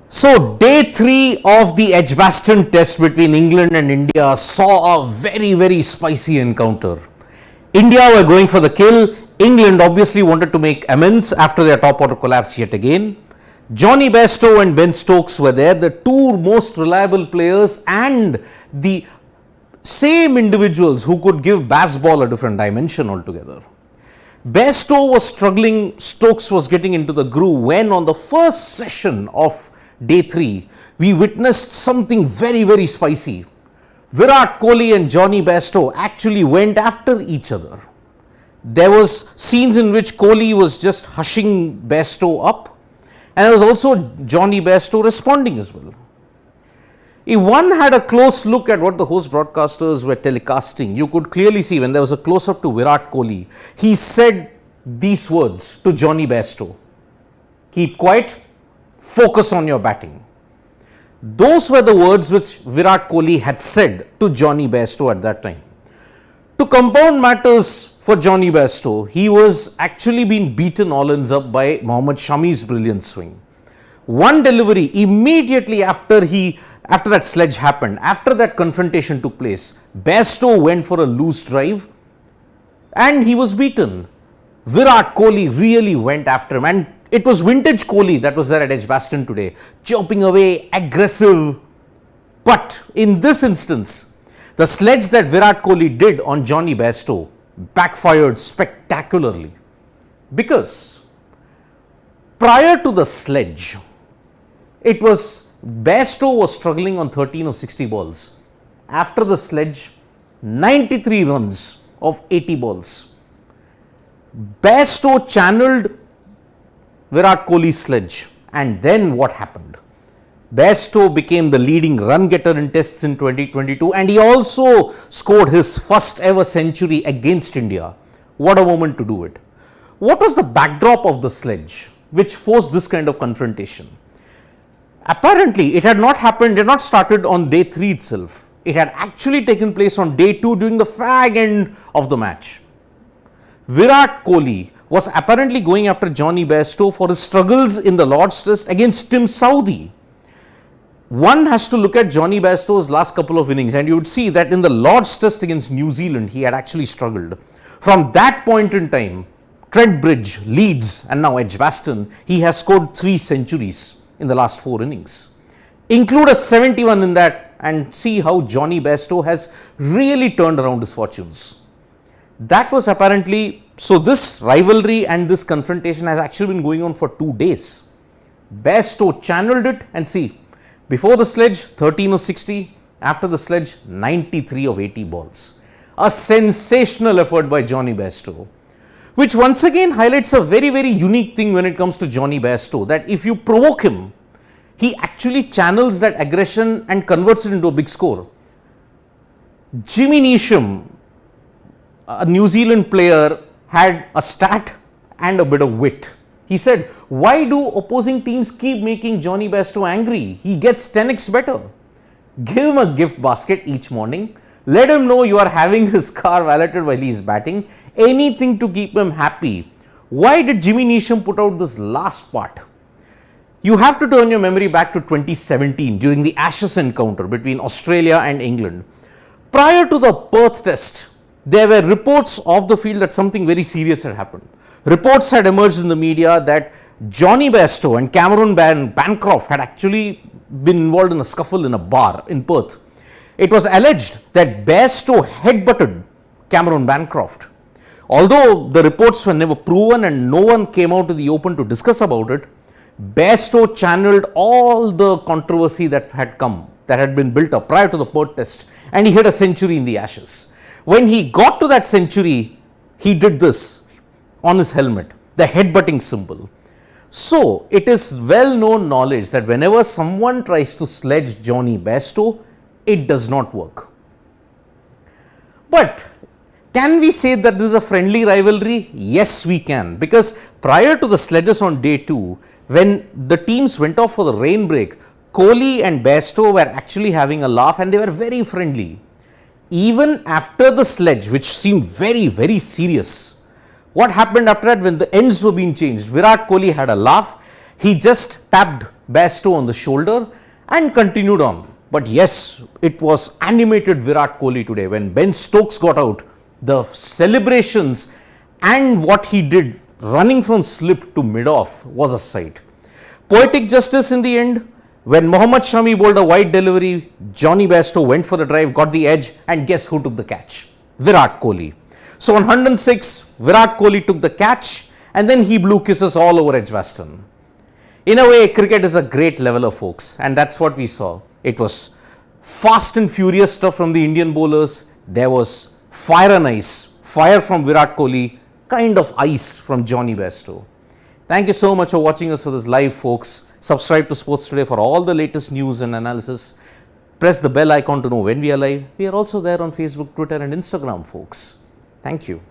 So, day 3 of the Edgbaston test between England and India saw a very spicy encounter. India were going for the kill. England obviously wanted to make amends after their top order collapse yet again. Johnny Bairstow and Ben Stokes were there, the two most reliable players and the same individuals who could give baseball a different dimension altogether. Bairstow was struggling, Stokes was getting into the groove when on the first session of day 3, we witnessed something very spicy. Virat Kohli and Johnny Bairstow actually went after each other. There was scenes in which Kohli was just hushing Bairstow up, and there was also Johnny Bairstow responding as well. If one had a close look at what the host broadcasters were telecasting, you could clearly see when there was a close-up to Virat Kohli, he said these words to Johnny Bairstow: "Keep quiet, focus on your batting." Those were the words which Virat Kohli had said to Johnny Bairstow at that time. To compound matters for Johnny Bairstow, he was actually being beaten all ends up by Mohammad Shami's brilliant swing. One delivery immediately after that sledge happened, after that confrontation took place, Bairstow went for a loose drive and he was beaten. Virat Kohli really went after him, and it was vintage Kohli that was there at Edgbaston today, chopping away, aggressive. But in this instance, the sledge that Virat Kohli did on Johnny Bairstow backfired spectacularly, because prior to the sledge, it was Bairstow was struggling on 13 of 60 balls. After the sledge, 93 runs of 80 balls. Bairstow channeled Virat Kohli's sledge, and then what happened? Bairstow became the leading run getter in tests in 2022, and he also scored his first ever century against India. What a moment to do it. What was the backdrop of the sledge which forced this kind of confrontation? Apparently, it had not happened, it had not started on day 3 itself. It had actually taken place on day 2 during the fag end of the match. Virat Kohli was apparently going after Johnny Bairstow for his struggles in the Lord's Test against Tim Southee. One has to look at Johnny Bairstow's last couple of innings, and you would see that in the Lord's Test against New Zealand, he had actually struggled. From that point in time, Trent Bridge, Leeds, and now Edgbaston, he has scored 3 centuries in the last 4 innings. Include a 71 in that and see how Johnny Bairstow has really turned around his fortunes. That was apparently, so this rivalry and this confrontation has actually been going on for 2 days. Bairstow channeled it, and see, before the sledge, 13 of 60, after the sledge, 93 of 80 balls. A sensational effort by Johnny Bairstow, which once again highlights a very unique thing when it comes to Johnny Bairstow, that if you provoke him, he actually channels that aggression and converts it into a big score. Jimmy Neesham, a New Zealand player, had a stat and a bit of wit. He said, "Why do opposing teams keep making Johnny Bairstow angry? He gets 10x better. Give him a gift basket each morning. Let him know you are having his car valeted while he is batting. Anything to keep him happy." Why did Jimmy Neesham put out this last part? You have to turn your memory back to 2017 during the Ashes encounter between Australia and England. Prior to the Perth test, there were reports off the field that something very serious had happened. Reports had emerged in the media that Johnny Bairstow and Cameron Bancroft had actually been involved in a scuffle in a bar in Perth. It was alleged that Bairstow headbutted Cameron Bancroft. Although the reports were never proven and no one came out to the open to discuss about it, Bairstow channeled all the controversy that had been built up prior to the Perth test, and he hit a century in the Ashes. When he got to that century, he did this on his helmet, the headbutting symbol. So, it is well known knowledge that whenever someone tries to sledge Johnny Bairstow, it does not work. But can we say that this is a friendly rivalry? Yes, we can, because prior to the sledges on day 2, when the teams went off for the rain break, Kohli and Bairstow were actually having a laugh and they were very friendly. Even after the sledge, which seemed very serious, What happened after that when the ends were being changed? Virat Kohli had a laugh. He just tapped Bairstow on the shoulder and continued on. But yes, it was animated Virat Kohli today. When Ben Stokes got out, the celebrations and what he did running from slip to mid-off was a sight. Poetic justice in the end. When Mohammad Shami bowled a wide delivery, Johnny Bairstow went for the drive, got the edge, and guess who took the catch? Virat Kohli. So on 106, Virat Kohli took the catch and then he blew kisses all over Edgbaston. In a way, cricket is a great leveler, folks, and that's what we saw. It was fast and furious stuff from the Indian bowlers. There was fire and ice, fire from Virat Kohli, kind of ice from Johnny Bairstow. Thank you so much for watching us for this live, folks. Subscribe to Sports Today for all the latest news and analysis. Press the bell icon to know when we are live. We are also there on Facebook, Twitter and Instagram, folks. Thank you.